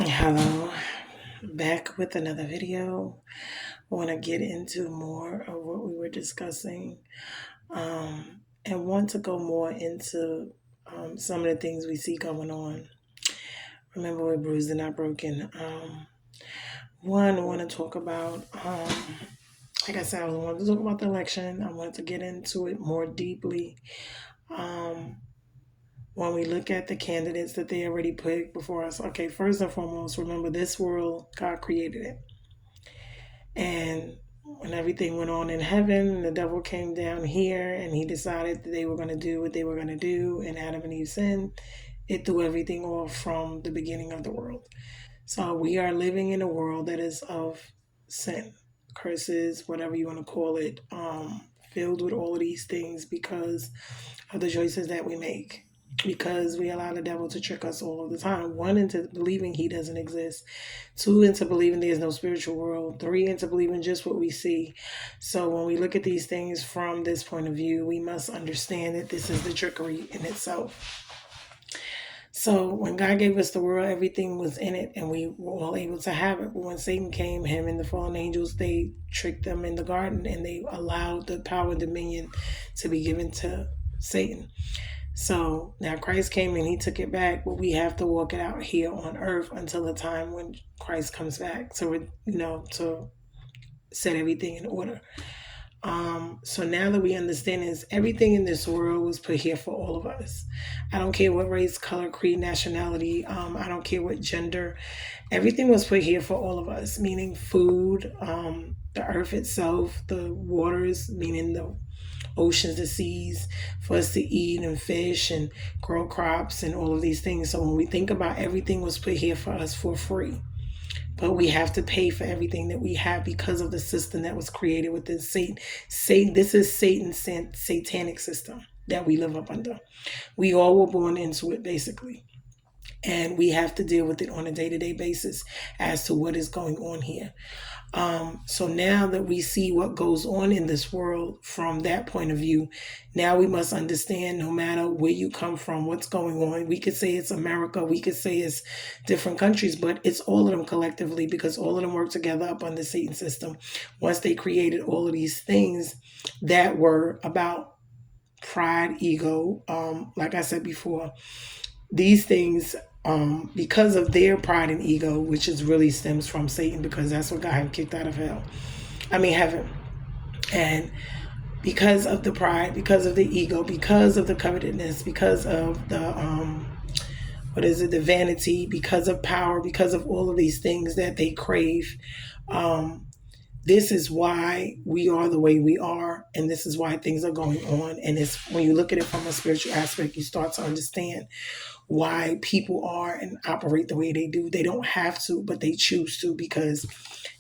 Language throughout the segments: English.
Hello, back with another video. I want to get into more of what we were discussing and want to go more into some of the things we see going on. Remember, we're bruised and not broken. I want to talk about, like I said, I wanted to talk about the election. I wanted to get into it more deeply. Um, when we look at the candidates that they already put before us, okay, first and foremost, remember this world, God created it. And when everything went on in heaven, the devil came down here and he decided that they were going to do what they were going to do, and Adam and Eve sinned. It threw everything off from the beginning of the world. So we are living in a world that is of sin, curses, whatever you want to call it, filled with all of these things because of the choices that we make, because we allow the devil to trick us all of the time. One, into believing he doesn't exist. Two, into believing there's no spiritual world. Three, into believing just what we see. So when we look at these things from this point of view, we must understand that this is the trickery in itself. So when God gave us the world, everything was in it and we were all able to have it. But when Satan came, him and the fallen angels, they tricked them in the garden and they allowed the power and dominion to be given to Satan. So now Christ came and he took it back, but we have to walk it out here on earth until the time when Christ comes back to set everything in order. So now that we understand is everything in this world was put here for all of us. I don't care what race, color, creed, nationality. I don't care what gender. Everything was put here for all of us, meaning food, the earth itself, the waters, meaning the oceans, the seas, for us to eat and fish and grow crops and all of these things. So when we think about everything was put here for us for free. But we have to pay for everything that we have because of the system that was created within Satan. This is Satan's satanic system that we live up under. We all were born into it, basically. And we have to deal with it on a day-to-day basis as to what is going on here. So now that we see what goes on in this world from that point of view, now we must understand no matter where you come from, what's going on. We could say it's America, we could say it's different countries, but it's all of them collectively because all of them work together up under Satan's system. Once they created all of these things that were about pride, ego, like I said before, these things because of their pride and ego, which is really stems from Satan, because that's what got him kicked out of heaven. And because of the pride, because of the ego, because of the covetousness, because of the the vanity, because of power, because of all of these things that they crave. This is why we are the way we are, and this is why things are going on. And it's when you look at it from a spiritual aspect, you start to understand why people are and operate the way they do. They don't have to, but they choose to because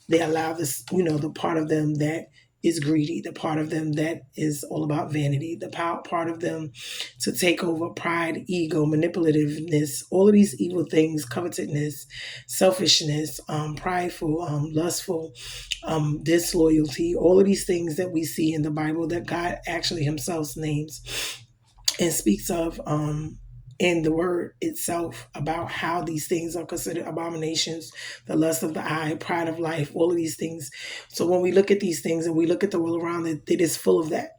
they allow this, the part of them that is greedy, the part of them that is all about vanity, the part of them to take over pride, ego, manipulativeness, all of these evil things, covetousness, selfishness, prideful, lustful, disloyalty, all of these things that we see in the Bible that God actually himself names and speaks of in the word itself about how these things are considered abominations, the lust of the eye, pride of life, all of these things. So when we look at these things and we look at the world around it, it is full of that.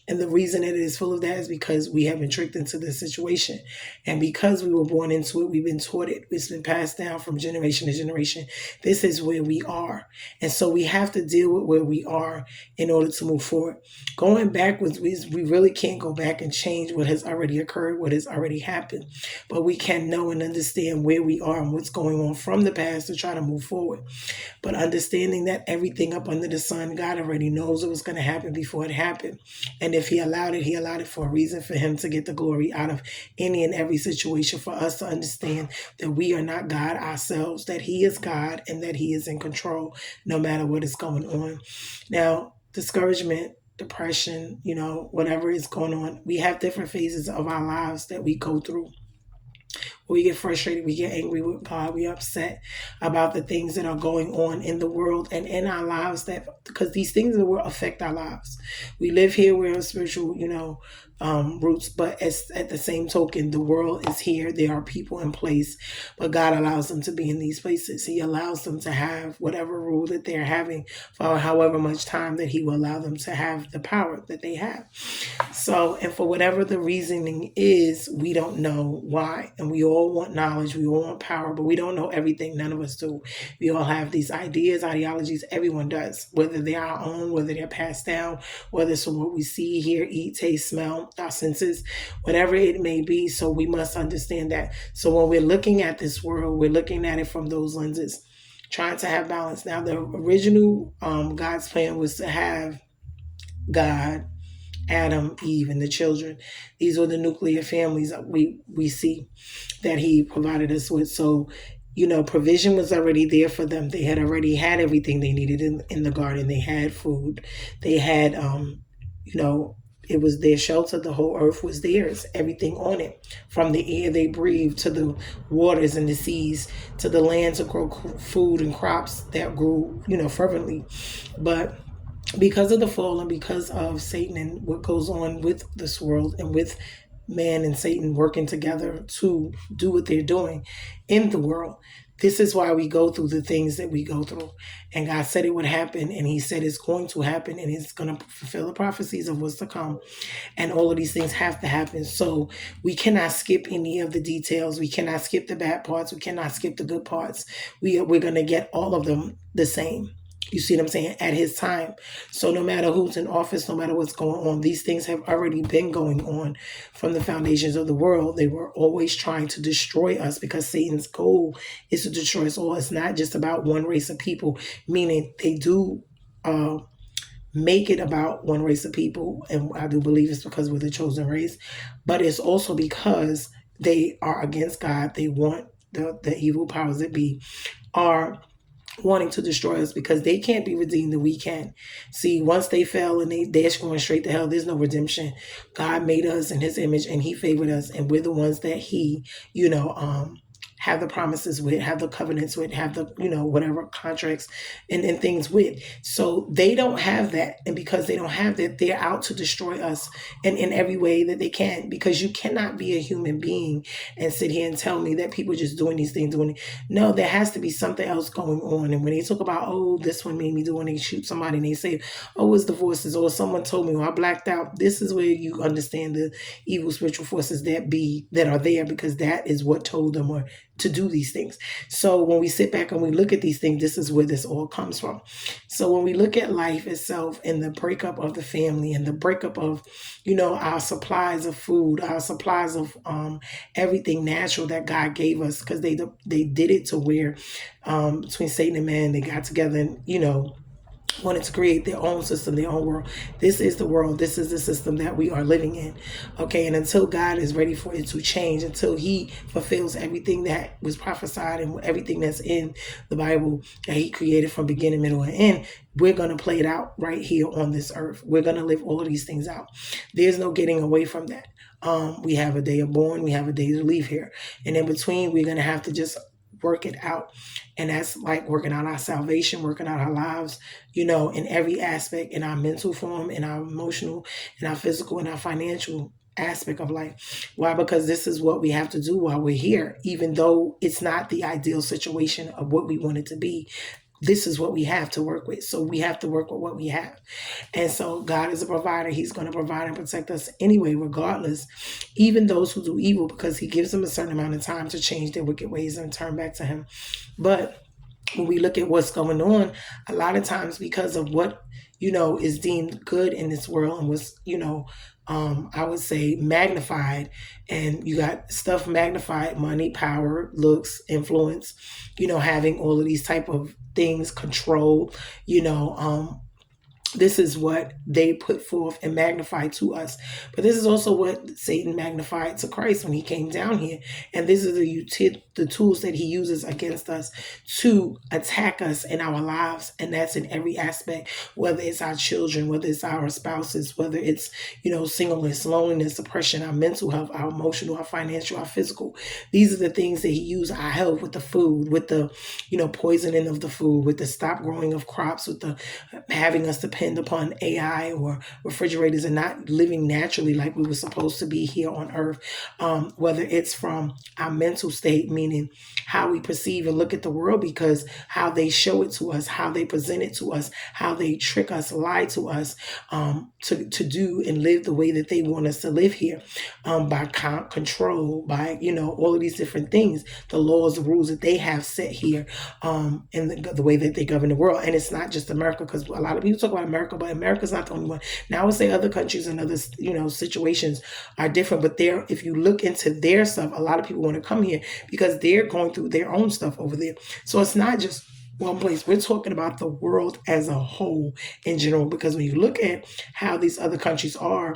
And the reason it is full of that is because we have been tricked into this situation. And because we were born into it, we've been taught it. It's been passed down from generation to generation. This is where we are. And so we have to deal with where we are in order to move forward. Going backwards, we really can't go back and change what has already occurred, what has already happened. But we can know and understand where we are and what's going on from the past to try to move forward. But understanding that everything up under the sun, God already knows it was going to happen before it happened. And if he allowed it for a reason, for him to get the glory out of any and every situation, for us to understand that we are not God ourselves, that he is God and that he is in control no matter what is going on. Now, discouragement, depression, whatever is going on, we have different phases of our lives that we go through. We get frustrated, we get angry with God, we upset about the things that are going on in the world and in our lives, that because these things in the world affect our lives. We live here, we're a spiritual, roots. But at the same token, the world is here. There are people in place, but God allows them to be in these places. He allows them to have whatever rule that they're having for however much time that He will allow them to have the power that they have. So, and for whatever the reasoning is, we don't know why. And we all want knowledge, we all want power, but we don't know everything. None of us do. We all have these ideas, ideologies. Everyone does, whether they're our own, whether they're passed down, whether it's from what we see, hear, eat, taste, smell, our senses, whatever it may be. So we must understand that. So when we're looking at this world, we're looking at it from those lenses, trying to have balance. Now, the original God's plan was to have God, Adam, Eve, and the children. These were the nuclear families that we see that He provided us with. So, provision was already there for them. They had already had everything they needed in the garden. They had food. They had, it was their shelter. The whole earth was theirs, everything on it, from the air they breathed to the waters and the seas to the land to grow food and crops that grew, fervently. But because of the fall and because of Satan and what goes on with this world and with man and Satan working together to do what they're doing in the world, this is why we go through the things that we go through. And God said it would happen, and He said it's going to happen, and He's going to fulfill the prophecies of what's to come. And all of these things have to happen. So we cannot skip any of the details. We cannot skip the bad parts. We cannot skip the good parts. We're going to get all of them the same. You see what I'm saying? At His time. So no matter who's in office, no matter what's going on, these things have already been going on from the foundations of the world. They were always trying to destroy us because Satan's goal is to destroy us all. It's not just about one race of people, meaning they do make it about one race of people. And I do believe it's because we're the chosen race, but it's also because they are against God. They want the evil powers that be are wanting to destroy us because they can't be redeemed and we can. See, once they fell and they're going straight to hell, there's no redemption. God made us in His image and He favored us, and we're the ones that He, have the promises with, have the covenants with, have the, whatever contracts and things with. So they don't have that. And because they don't have that, they're out to destroy us in every way that they can, because you cannot be a human being and sit here and tell me that people just doing these things, No, there has to be something else going on. And when they talk about, oh, this one made me do, and they shoot somebody and they say, oh, it's the forces, or someone told me, I blacked out. This is where you understand the evil spiritual forces that are there, because that is what told them or to do these things. So when we sit back and we look at these things, this is where this all comes from. So when we look at life itself and the breakup of the family and the breakup of, our supplies of food, our supplies of everything natural that God gave us, because they did it to where between Satan and man, they got together and, wanted to create their own system, their own world. This is the world. This is the system that we are living in. Okay. And until God is ready for it to change, until He fulfills everything that was prophesied and everything that's in the Bible that He created from beginning, middle, and end, we're going to play it out right here on this earth. We're going to live all of these things out. There's no getting away from that. We have a day of born. We have a day to leave here. And in between, we're going to have to just work it out. And that's like working out our salvation, working out our lives, in every aspect, in our mental form, in our emotional, in our physical, in our financial aspect of life. Why? Because this is what we have to do while we're here, even though it's not the ideal situation of what we want it to be. This is what we have to work with. So we have to work with what we have. And so God is a provider. He's going to provide and protect us anyway, regardless, even those who do evil, because He gives them a certain amount of time to change their wicked ways and turn back to Him. But when we look at what's going on, a lot of times because of what, is deemed good in this world and was, I would say magnified, and you got stuff magnified, money, power, looks, influence, having all of these type of things, control, this is what they put forth and magnified to us. But this is also what Satan magnified to Christ when He came down here. And this is the tools that He uses against us to attack us in our lives. And that's in every aspect, whether it's our children, whether it's our spouses, whether it's, singleness, loneliness, depression, our mental health, our emotional, our financial, our physical. These are the things that He uses, our health, with the food, with the, poisoning of the food, with the stop growing of crops, with the having us depend depend upon AI or refrigerators and not living naturally like we were supposed to be here on earth. Whether it's from our mental state, meaning how we perceive and look at the world, because how they show it to us, how they present it to us, how they trick us, lie to us, to do and live the way that they want us to live here, by control, by, all of these different things, the laws, the rules that they have set here, and the way that they govern the world. And it's not just America, because a lot of people talk about America, but America's not the only one. Now I would say other countries and other, situations are different, but if you look into their stuff, a lot of people want to come here because they're going through their own stuff over there. So it's not just one place. We're talking about the world as a whole in general, because when you look at how these other countries are,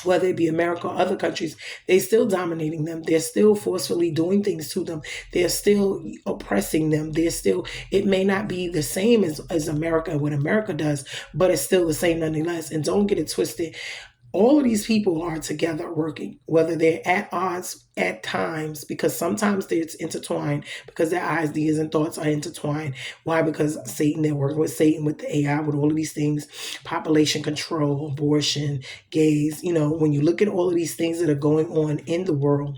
whether it be America or other countries, they're still dominating them. They're still forcefully doing things to them. They're still oppressing them. It may not be the same as America and what America does, but it's still the same nonetheless. And don't get it twisted. All of these people are together working, whether they're at odds at times, because sometimes it's intertwined, because their ideas and thoughts are intertwined. Why? Because they're working with Satan, with the AI, with all of these things, population control, abortion, gays. When you look at all of these things that are going on in the world,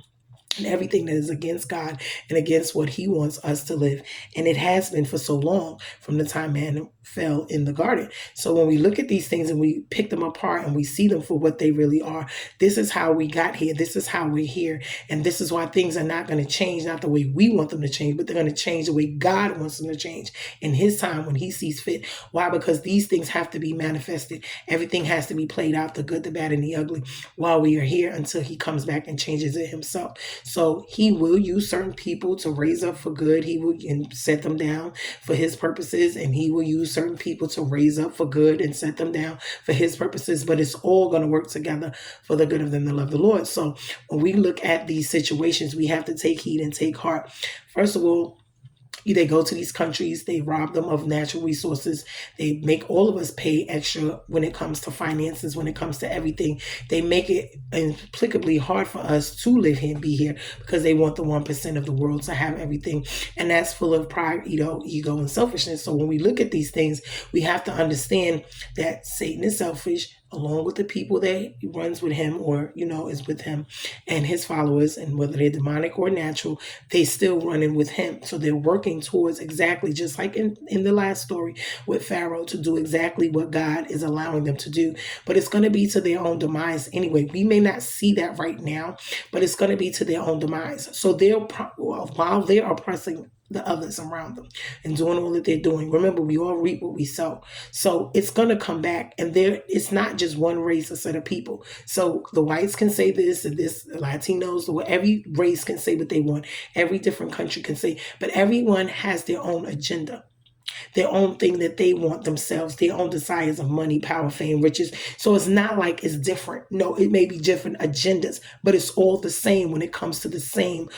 and everything that is against God and against what he wants us to live. And it has been for so long, from the time man fell in the garden. So when we look at these things and we pick them apart and we see them for what they really are, this is how we got here. This is how we're here. And this is why things are not going to change, not the way we want them to change, but they're going to change the way God wants them to change in his time when he sees fit. Why? Because these things have to be manifested. Everything has to be played out, the good, the bad, and the ugly, while we are here, until he comes back and changes it himself. So he will use certain people to raise up for good. He will and set them down for his purposes, and he will use certain people to raise up for good and set them down for his purposes. But it's all going to work together for the good of them that love the Lord. So when we look at these situations, we have to take heed and take heart. First of all, they go to these countries, they rob them of natural resources. They make all of us pay extra when it comes to finances, when it comes to everything. They make it inexplicably hard for us to live here and be here, because they want the 1% of the world to have everything. And that's full of pride, ego, and selfishness. So when we look at these things, we have to understand that Satan is selfish, along with the people that he runs with him, or, is with him and his followers, and whether they're demonic or natural, they still running with him. So they're working towards exactly, just like in the last story with Pharaoh, to do exactly what God is allowing them to do. But it's going to be to their own demise anyway. We may not see that right now, but it's going to be to their own demise. So while they're oppressing the others around them and doing all that they're doing, remember, we all reap what we sow. So it's going to come back, and it's not just one race, a set of people. So the whites can say this and this, the Latinos, or every race can say what they want. Every different country can say, but everyone has their own agenda, their own thing that they want themselves, their own desires of money, power, fame, riches. So it's not like it's different. No, it may be different agendas, but it's all the same when it comes to the same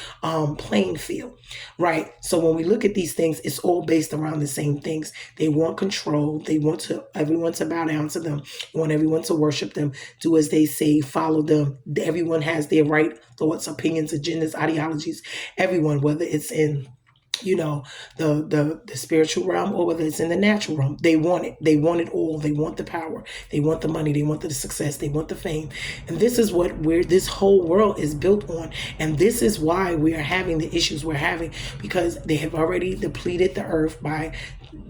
playing field, right? So when we look at these things, it's all based around the same things. They want control. They want everyone to bow down to them. They want everyone to worship them, do as they say, follow them. Everyone has their right thoughts, opinions, agendas, ideologies. Everyone, whether it's in the spiritual realm, or whether it's in the natural realm, they want it. They want it all. They want the power. They want the money. They want the success. They want the fame. And this is what this whole world is built on. And this is why we are having the issues we're having, because they have already depleted the earth by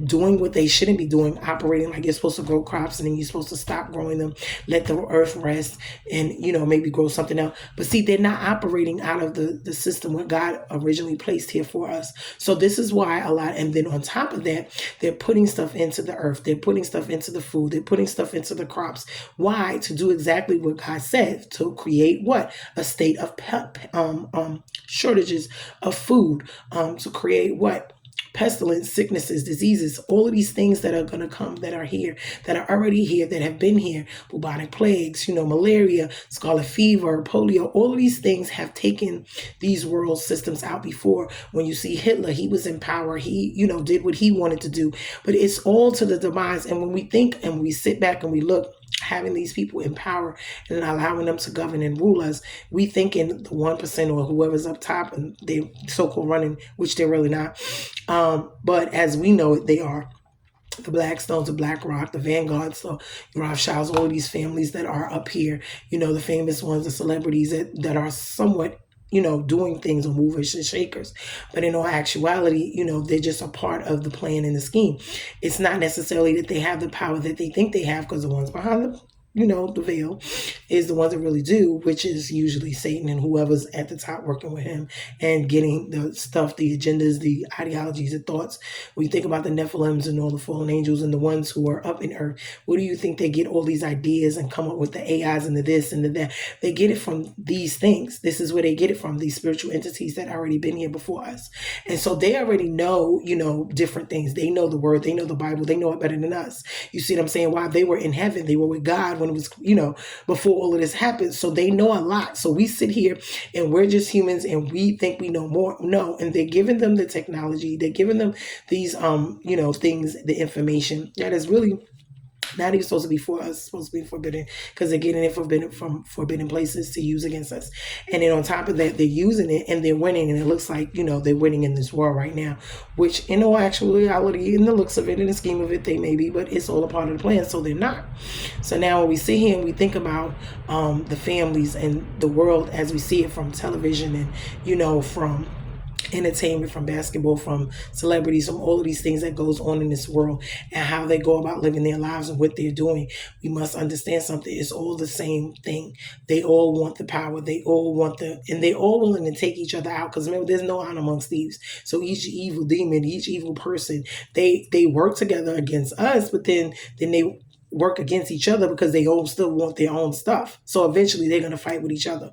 doing what they shouldn't be doing, operating like you're supposed to grow crops and then you're supposed to stop growing them, let the earth rest, and maybe grow something else. But see, they're not operating out of the system what God originally placed here for us. So this is why and then on top of that, they're putting stuff into the earth, they're putting stuff into the food, they're putting stuff into the crops. Why? To do exactly what God said, to create what? A state of shortages of food, to create what? Pestilence, sicknesses, diseases, all of these things that are going to come, that are here, that are already here, that have been here, bubonic plagues, malaria, scarlet fever, polio, all of these things have taken these world systems out before. When you see Hitler, he was in power, he, did what he wanted to do, but it's all to the demise. And when we think and we sit back and we look, having these people in power and allowing them to govern and rule us, we thinking the 1% or whoever's up top and they so-called running, which they're really not. But as we know it, they are. the Blackstones, the BlackRock, the Vanguards, the Rothschilds, all of these families that are up here, the famous ones, the celebrities that are somewhat, doing things or movers and shakers. But in all actuality, they're just a part of the plan and the scheme. It's not necessarily that they have the power that they think they have, because the ones behind the veil is the ones that really do, which is usually Satan and whoever's at the top working with him and getting the stuff, the agendas, the ideologies, the thoughts. When you think about the Nephilims and all the fallen angels and the ones who are up in earth, where do you think they get all these ideas and come up with the AIs and the this and the that? They get it from these things. This is where they get it from, these spiritual entities that already been here before us. And so they already know, different things. They know the word, they know the Bible, they know it better than us. You see what I'm saying? While they were in heaven, they were with God when it was, before all of this happened. So they know a lot. So we sit here and we're just humans and we think we know more. No. And they're giving them the technology. They're giving them these, things, the information that is really not even supposed to be for us, supposed to be forbidden, because they're getting it from forbidden places to use against us. And then on top of that, they're using it and they're winning. And it looks like, they're winning in this war right now, which in all actuality, in the looks of it, in the scheme of it, they may be, but it's all a part of the plan. So they're not. So now when we sit here and we think about the families and the world as we see it from television and, from entertainment, from basketball, from celebrities, from all of these things that goes on in this world and how they go about living their lives and what they're doing, we must understand something. It's all the same thing. They all want the power. They all want and they're all willing to take each other out, because remember, there's no honor amongst thieves. So each evil demon, each evil person, they work together against us, but then they work against each other because they all still want their own stuff. So eventually they're going to fight with each other.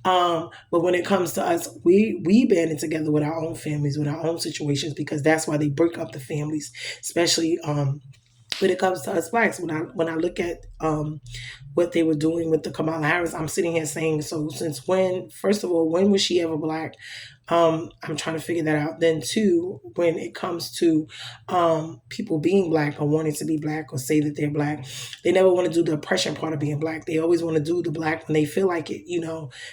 But when it comes to us, we band it together with our own families, with our own situations, because that's why they break up the families, especially when it comes to us blacks. When I look at what they were doing with the Kamala Harris, I'm sitting here saying, so since when, first of all, when was she ever black? I'm trying to figure that out. Then two, when it comes to people being black or wanting to be black or say that they're black, they never want to do the oppression part of being black. They always want to do the black when they feel like it,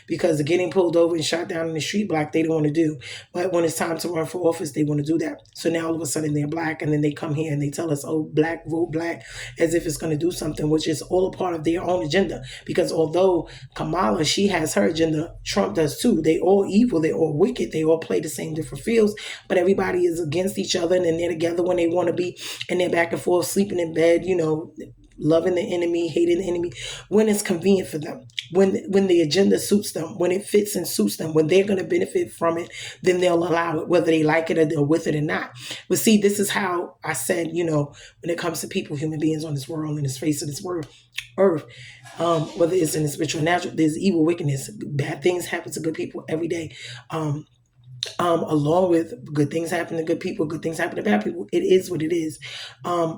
because getting pulled over and shot down in the street black, they don't want to do. But when it's time to run for office, they want to do that. So now all of a sudden they're black, and then they come here and they tell us, oh, black, vote black, as if it's going to do something, which is all a part of their own agenda. Because although Kamala, she has her agenda, Trump does too. They all evil, they all wicked, they all play the same different fields, but everybody is against each other, and then they're together when they want to be, and they're back and forth, sleeping in bed, loving the enemy, hating the enemy, when it's convenient for them, when the agenda suits them, when it fits and suits them, when they're going to benefit from it, then they'll allow it, whether they like it or they're with it or not. But see, this is how I said, when it comes to people, human beings on this world, in this face of this earth, whether it's in the spiritual or natural, there's evil, wickedness, bad things happen to good people every day. Along with good things happen to good people, good things happen to bad people. It is what it is.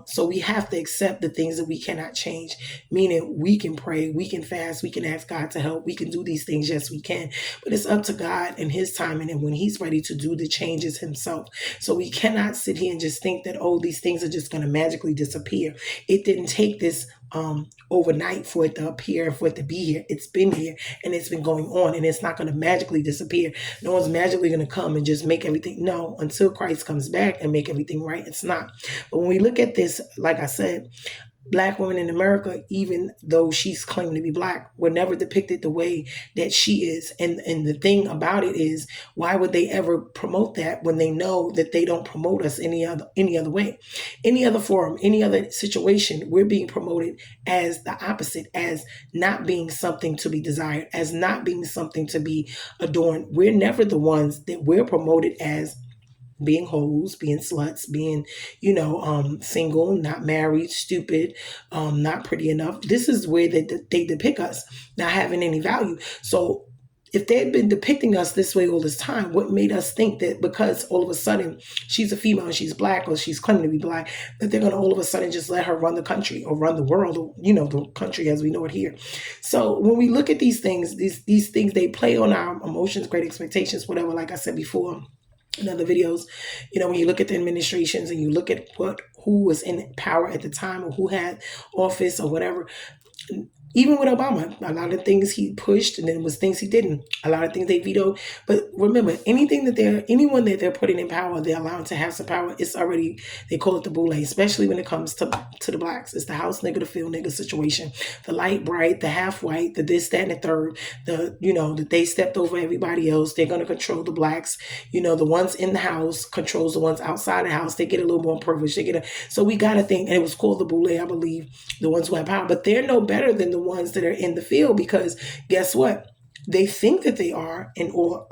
So we have to accept the things that we cannot change, meaning we can pray, we can fast, we can ask God to help, we can do these things. Yes, we can, but it's up to God and his timing and when he's ready to do the changes himself. So we cannot sit here and just think that, oh, these things are just going to magically disappear. It didn't take this overnight for it to appear and for it to be here. It's been here and it's been going on, and it's not going to magically disappear. No one's magically going to come and just make everything. No, until Christ comes back and make everything right, it's not. But when we look at this, like I said, Black women in America, even though she's claiming to be Black, were never depicted the way that she is. And the thing about it is, why would they ever promote that when they know that they don't promote us any other way? Any other forum, any other situation, we're being promoted as the opposite, as not being something to be desired, as not being something to be adorned. We're never the ones that we're promoted as being hoes, being sluts, being, single, not married, stupid, not pretty enough. This is where they depict us, not having any value. So if they had been depicting us this way all this time, what made us think that because all of a sudden she's a female and she's Black, or she's claiming to be Black, that they're going to all of a sudden just let her run the country or run the world, or, the country as we know it here. So when we look at these things, these things, they play on our emotions, great expectations, whatever, like I said before in other videos, when you look at the administrations and you look at who was in power at the time or who had office or whatever, Even with Obama, a lot of things he pushed, and then it was things he didn't. A lot of things they vetoed. But remember, anyone that they're putting in power, they're allowing to have some power. It's already, they call it the boule, especially when it comes to the blacks. It's the house nigga, the field nigga situation. The light bright, the half white, the this, that, and the third. That they stepped over everybody else. They're gonna control the blacks. The ones in the house controls the ones outside the house. They get a little more privilege. So we gotta think, and it was called the boule, I believe, the ones who have power, but they're no better than the ones that are in the field, because guess what? They think that they are, or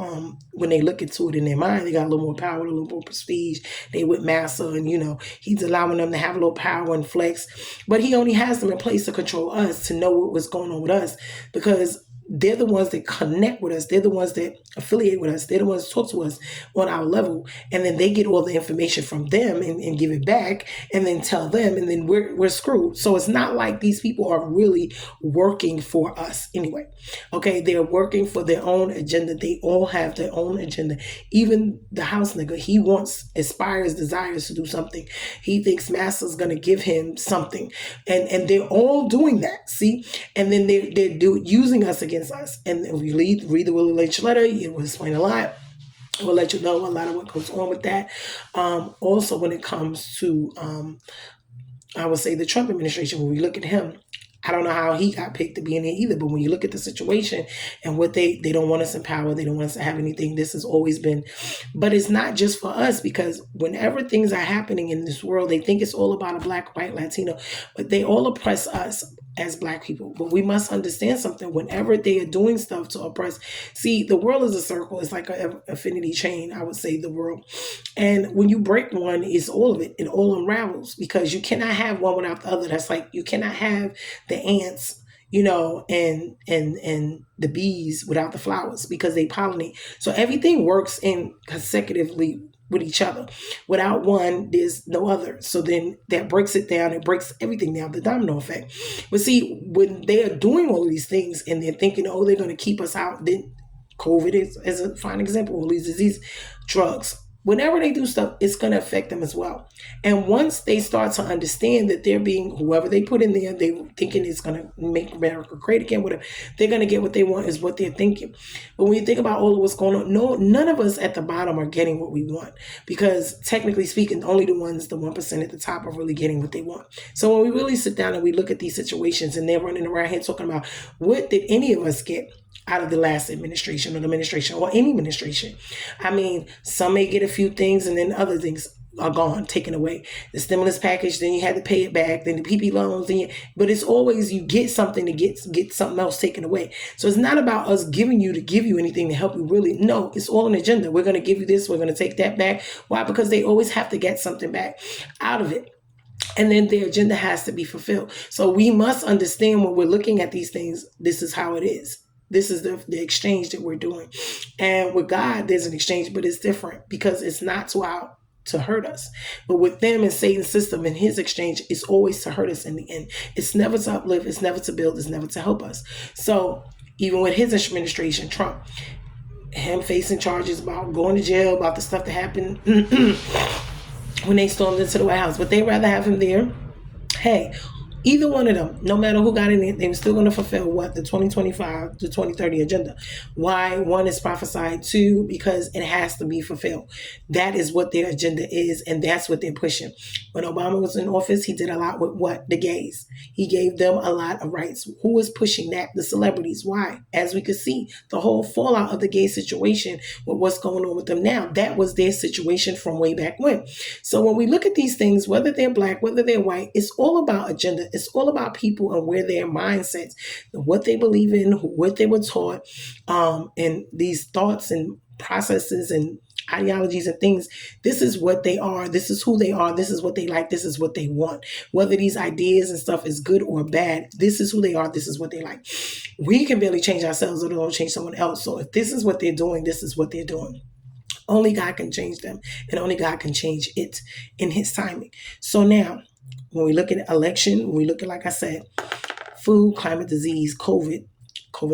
when they look into it in their mind, they got a little more power, a little more prestige. They with Massa, and he's allowing them to have a little power and flex, but he only has them in place to control us, to know what was going on with us, because they're the ones that connect with us. They're the ones that affiliate with us. They're the ones that talk to us on our level. And then they get all the information from them and give it back and then tell them. And then we're screwed. So it's not like these people are really working for us anyway. Okay. They're working for their own agenda. They all have their own agenda. Even the house nigga, he aspires, desires to do something. He thinks Massa's going to give him something. And they're all doing that. See? And then they're using us against us. And if you read the Willie Lynch letter, it will explain a lot. We'll let you know a lot of what goes on with that. Also, when it comes to, I would say, the Trump administration, when we look at him, I don't know how he got picked to be in there either, but when you look at the situation and what they don't want us in power, they don't want us to have anything. This has always been, but it's not just for us, because whenever things are happening in this world, they think it's all about a black, white, Latino, but they all oppress us as black people. But we must understand something. Whenever they are doing stuff to oppress, see, the world is a circle. It's like an infinity chain, I would say, the world. And when you break one, it's all of it. It all unravels, because you cannot have one without the other. That's like, you cannot have the ants, and the bees without the flowers, because they pollinate. So everything works in consecutively with each other. Without one, there's no other. So then that breaks it down. It breaks everything down, the domino effect. But see, when they are doing all of these things and they're thinking, oh, they're going to keep us out, then COVID is a fine example. All these diseases, drugs. Whenever they do stuff, it's going to affect them as well. And once they start to understand that they're being, whoever they put in there, they thinking it's going to make America great again, whatever, they're going to get what they want, is what they're thinking. But when you think about all of what's going on, none of us at the bottom are getting what we want, because technically speaking, only the 1% at the top are really getting what they want. So when we really sit down and we look at these situations, and they're running around here talking about, what did any of us get out of the last administration, or the administration, or any administration? I mean, some may get a few things, and then other things are gone, taken away. The stimulus package, then you had to pay it back, then the PP loans, but it's always, you get something to get something else taken away. So it's not about us giving you to give you anything to help you, really. No, it's all an agenda. We're going to give you this, we're going to take that back. Why? Because they always have to get something back out of it. And then their agenda has to be fulfilled. So we must understand, when we're looking at these things, this is how it is. This is the exchange that we're doing. And with God, there's an exchange, but it's different, because it's not to hurt us. But with them and Satan's system and his exchange, it's always to hurt us in the end. It's never to uplift, it's never to build, it's never to help us. So even with his administration, Trump, him facing charges about going to jail, about the stuff that happened when they stormed into the White House, but they'd rather have him there. Hey, either one of them, no matter who got in it, they were still going to fulfill the 2025 to 2030 agenda. Why? One is prophesied, two, because it has to be fulfilled. That is what their agenda is, and that's what they're pushing. When Obama was in office, he did a lot with what? The gays. He gave them a lot of rights. Who was pushing that? The celebrities. Why? As we could see, the whole fallout of the gay situation with what's going on with them now, that was their situation from way back when. So when we look at these things, whether they're black, whether they're white, it's all about agenda. It's all about people and where their mindsets, what they believe in, what they were taught, and these thoughts and processes and ideologies and things. This is what they are. This is who they are. This is what they like. This is what they want. Whether these ideas and stuff is good or bad, this is who they are. This is what they like. We can barely change ourselves, or they'll change someone else. So if this is what they're doing, this is what they're doing. Only God can change them, and only God can change it in his timing. So now, when we look at election, when we look at, like I said, food, climate, disease, COVID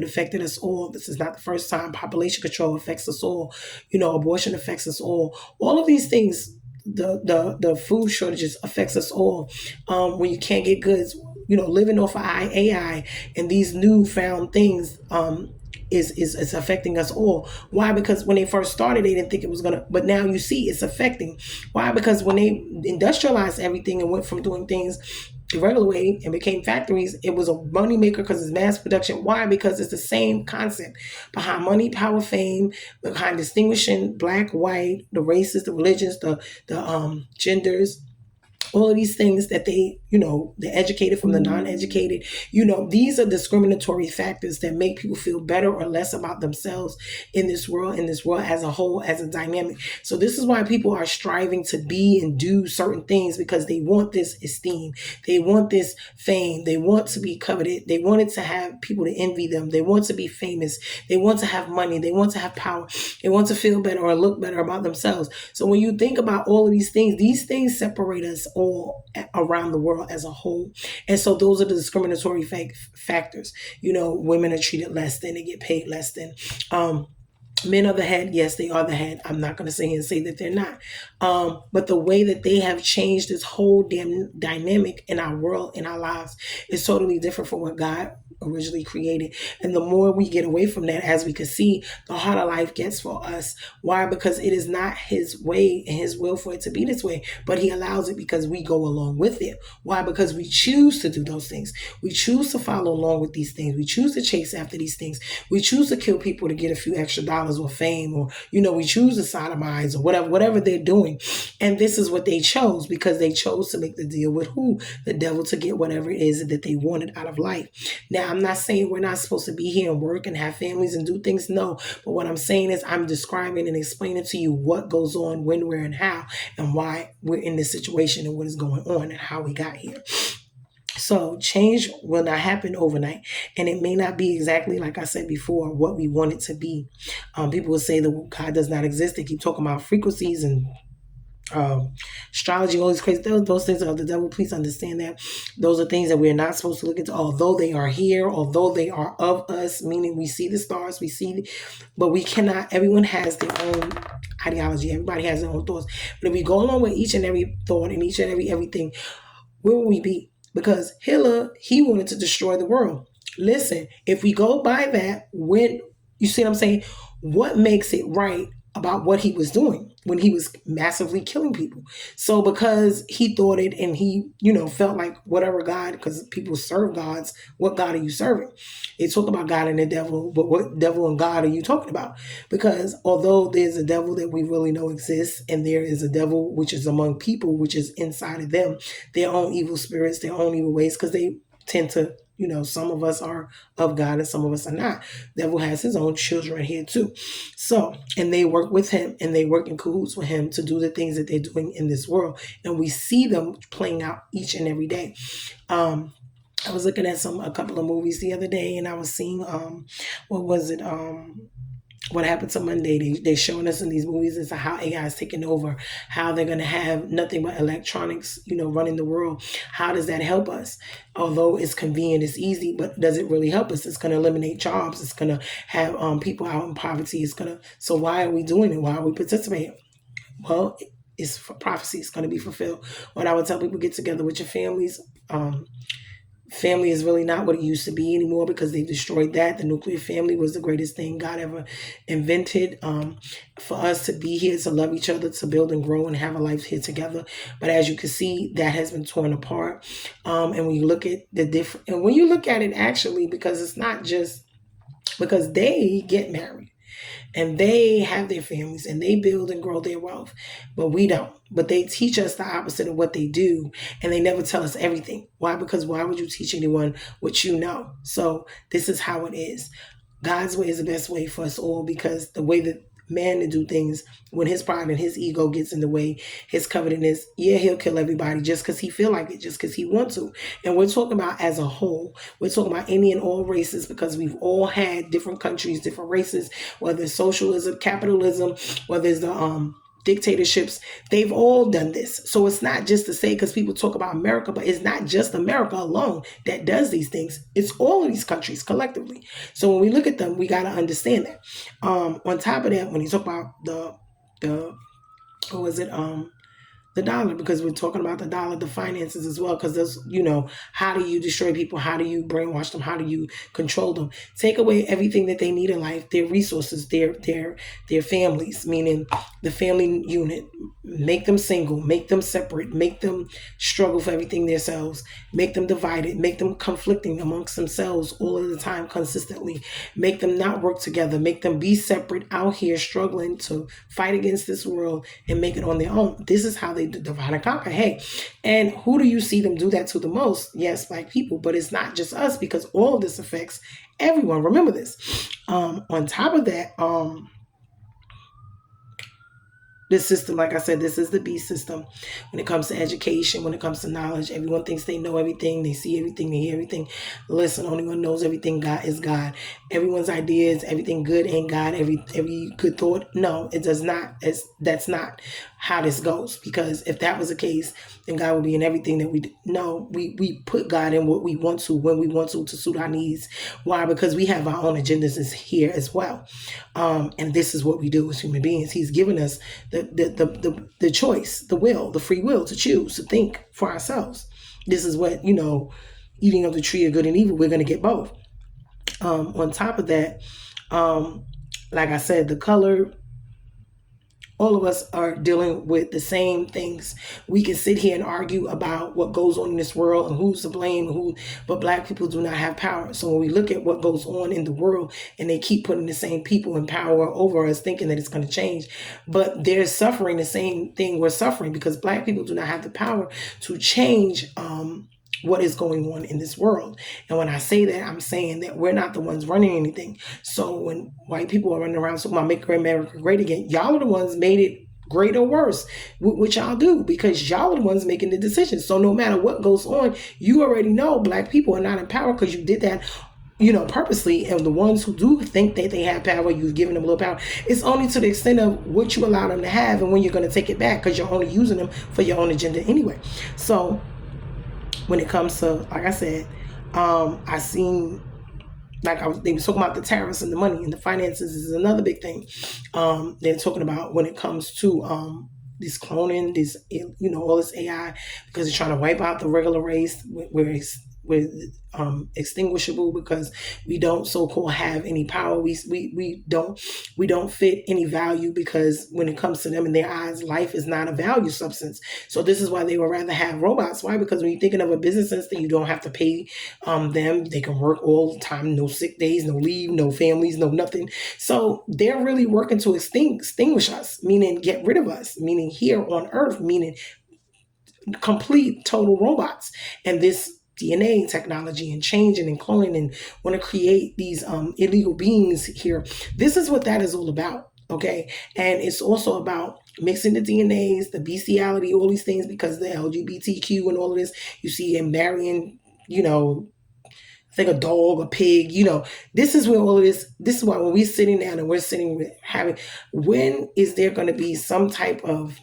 affected us all. This is not the first time. Population control affects us all. Abortion affects us all. All of these things, the food shortages affects us all. When you can't get goods, living off of AI and these newfound things, is affecting us all. Why? Because when they first started, they didn't think it was gonna, but now you see it's affecting. Why? Because when they industrialized everything and went from doing things the regular way and became factories, it was a money maker because it's mass production. Why? Because it's the same concept behind money, power, fame, behind distinguishing black, white, the races, the religions, the genders, all of these things that the educated from the non-educated, these are discriminatory factors that make people feel better or less about themselves in this world as a whole, as a dynamic. So this is why people are striving to be and do certain things, because they want this esteem, they want this fame, they want to be coveted, they wanted to have people to envy them, they want to be famous, they want to have money, they want to have power, they want to feel better or look better about themselves. So when you think about all of these things separate us all around the world as a whole. And so those are the discriminatory factors. Women are treated less than, they get paid less than. Men are the head. Yes, they are the head. I'm not going to sit here and say that they're not. But the way that they have changed this whole damn dynamic in our world, in our lives, is totally different from what God originally created. And the more we get away from that, as we can see, the harder life gets for us. Why? Because it is not his way and his will for it to be this way, but he allows it because we go along with it. Why? Because we choose to do those things. We choose to follow along with these things. We choose to chase after these things. We choose to kill people to get a few extra dollars or fame, or, we choose to sodomize or whatever they're doing. And this is what they chose, because they chose to make the deal with who? The devil, to get whatever it is that they wanted out of life. Now, I'm not saying we're not supposed to be here and work and have families and do things. No. But what I'm saying is I'm describing and explaining to you what goes on, when, where, and how, and why we're in this situation and what is going on and how we got here. So change will not happen overnight, and it may not be exactly, like I said before, what we want it to be. People will say that God does not exist. They keep talking about frequencies and astrology, all these crazy those things are of the devil. Please understand that those are things that we're not supposed to look into, although they are here, although they are of us, meaning we see the stars, but we cannot. Everyone has their own ideology, everybody has their own thoughts, but if we go along with each and every thought and each and everything, where will we be? Because Hitler, he wanted to destroy the world. Listen, if we go by that, when you see what I'm saying, what makes it right about what he was doing when he was massively killing people? So because he thought it, and he, felt like whatever God, because people serve gods, what God are you serving? They talk about God and the devil, but what devil and God are you talking about? Because although there's a devil that we really know exists, and there is a devil which is among people, which is inside of them, their own evil spirits, their own evil ways, because they tend to, some of us are of God and some of us are not. The devil has his own children here too. So, and they work with him, and they work in cahoots with him to do the things that they're doing in this world. And we see them playing out each and every day. I was looking at a couple of movies the other day, and I was seeing, what was it? What happened to Monday? They're showing us in these movies is how AI is taking over, how they're going to have nothing but electronics, running the world. How does that help us? Although it's convenient, it's easy, but does it really help us? It's going to eliminate jobs. It's going to have people out in poverty. So why are we doing it? Why are we participating? Well, it's for prophecy. It's going to be fulfilled. What I would tell people, get together with your families. Family is really not what it used to be anymore, because they destroyed that. The nuclear family was the greatest thing God ever invented, for us to be here, to love each other, to build and grow and have a life here together. But as you can see, that has been torn apart. And when you look at it actually, because it's not just because they get married and they have their families and they build and grow their wealth, but we don't. But they teach us the opposite of what they do, and they never tell us everything. Why? Because why would you teach anyone what you know? So this is how it is. God's way is the best way for us all, because the way that man to do things, when his pride and his ego gets in the way, his covetousness, he'll kill everybody just because he feel like it, just because he want to. And we're talking about as a whole. We're talking about any and all races, because we've all had different countries, different races, whether it's socialism, capitalism, whether it's the dictatorships, they've all done this. So it's not just to say, because people talk about America, but it's not just America alone that does these things. It's all of these countries collectively. So when we look at them, we got to understand that. On top of that, when you talk about the what was it? the dollar, because we're talking about the dollar, the finances as well, because there's, how do you destroy people? How do you brainwash them? How do you control them? Take away everything that they need in life, their resources, their families, meaning the family unit, make them single, make them separate, make them struggle for everything themselves, make them divided, make them conflicting amongst themselves all of the time consistently, make them not work together, make them be separate out here struggling to fight against this world and make it on their own. This is how they divide and conquer. Hey, and who do you see them do that to the most? Yes, Black people, but it's not just us, because all of this affects everyone. Remember this. On top of that, this system, like I said, this is the beast system. When it comes to education, when it comes to knowledge, everyone thinks they know everything, they see everything, they hear everything. Listen, only one knows everything. God is God. Everyone's ideas, everything good ain't God. Every good thought, no, it does not. That's not how this goes. Because if that was the case, then God would be in everything that we do. No, we put God in what we want to, when we want to suit our needs. Why? Because we have our own agendas here as well. And this is what we do as human beings. He's given us the choice, the will, the free will to choose, to think for ourselves. This is what, eating of the tree of good and evil, we're going to get both. On top of that, like I said, the color, all of us are dealing with the same things. We can sit here and argue about what goes on in this world and who's to blame, but Black people do not have power. So when we look at what goes on in the world and they keep putting the same people in power over us, thinking that it's going to change, but they're suffering the same thing we're suffering, because Black people do not have the power to change what is going on in this world. And when I say that, I'm saying that we're not the ones running anything. So when white people are running around talking about make America great again, y'all are the ones made it great or worse, which y'all do, because y'all are the ones making the decisions. So no matter what goes on, you already know Black people are not in power, because you did that purposely. And the ones who do think that they have power, you've given them a little power. It's only to the extent of what you allow them to have and when you're going to take it back, because you're only using them for your own agenda anyway. So when it comes to, like I said, I seen, they were talking about the tariffs and the money and the finances is another big thing. They're talking about when it comes to this cloning, this, all this AI, because they're trying to wipe out the regular race, where it's extinguishable, because we don't so-called have any power. We don't fit any value, because when it comes to them in their eyes, life is not a value substance. So this is why they would rather have robots. Why? Because when you're thinking of a business instance, you don't have to pay them. They can work all the time, no sick days, no leave, no families, no nothing. So they're really working to extinguish us, meaning get rid of us, meaning here on Earth, meaning complete total robots. And this DNA technology and changing and cloning and want to create these illegal beings here. This is what that is all about. Okay. And it's also about mixing the DNAs, the bestiality, all these things, because the LGBTQ and all of this, you see him marrying, I think a dog, a pig, this is where all of this is why when we're sitting down and we're sitting when is there going to be some type of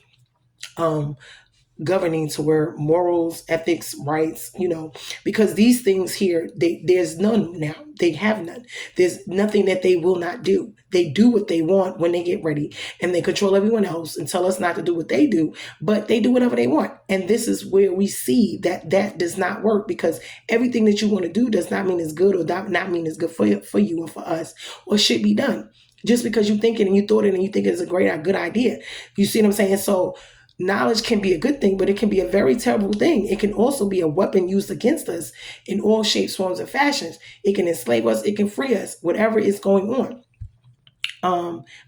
governing to where morals, ethics, rights, because these things here, there's none now. They have none. There's nothing that they will not do. They do what they want when they get ready, and they control everyone else and tell us not to do what they do, but they do whatever they want. And this is where we see that does not work, because everything that you want to do does not mean it's good, or not mean it's good for you or for us, or should be done. Just because you think it and you thought it and you think it's a good idea. You see what I'm saying? So knowledge can be a good thing, but it can be a very terrible thing. It can also be a weapon used against us in all shapes, forms, and fashions. It can enslave us. It can free us, whatever is going on.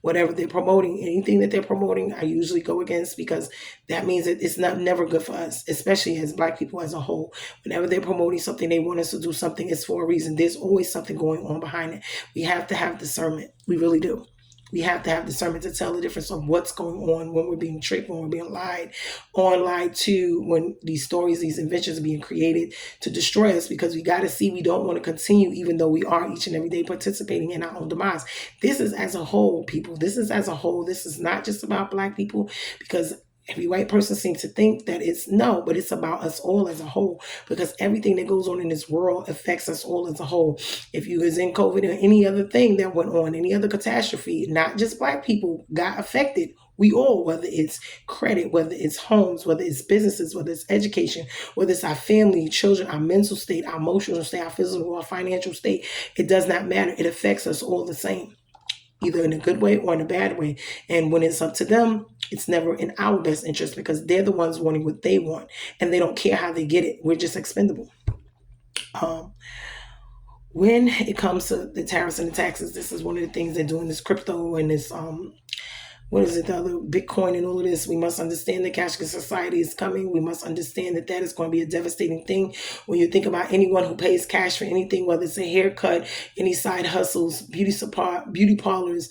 Whatever they're promoting, anything that they're promoting, I usually go against, because that means that it's never good for us, especially as Black people as a whole. Whenever they're promoting something, they want us to do something, it's for a reason. There's always something going on behind it. We have to have discernment. We really do. We have to have discernment to tell the difference of what's going on when we're being tricked, when we're being lied to, when these stories, these inventions are being created to destroy us, because we got to see we don't want to continue, even though we are each and every day participating in our own demise. This is as a whole, people. This is as a whole. This is not just about Black people, because every white person seems to think that but it's about us all as a whole, because everything that goes on in this world affects us all as a whole. If you was in COVID or any other thing that went on, any other catastrophe, not just Black people got affected, We all, whether it's credit, whether it's homes, whether it's businesses, whether it's education, whether it's our family, children, our mental state, our emotional state, our physical, our financial state, it does not matter. It affects us all the same, either in a good way or in a bad way. And when it's up to them, it's never in our best interest because they're the ones wanting what they want and they don't care how they get it. We're just expendable. Um, when it comes to the tariffs and the taxes, this is one of the things they're doing, this crypto and this what is it, the other Bitcoin and all of this. We must understand that cashless society is coming. We must understand that that is going to be a devastating thing. When you think about anyone who pays cash for anything, whether it's a haircut, any side hustles, beauty parlors,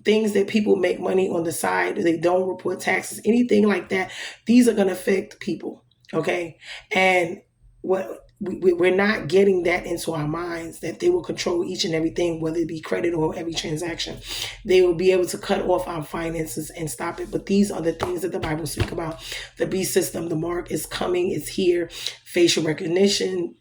things that people make money on the side, they don't report taxes, anything like that, these are going to affect people. Okay. And what we're not getting that into our minds, that they will control each and everything, whether it be credit or every transaction. They will be able to cut off our finances and stop it. But these are the things that the Bible speaks about. The beast system, the mark is coming, it's here. Facial recognition,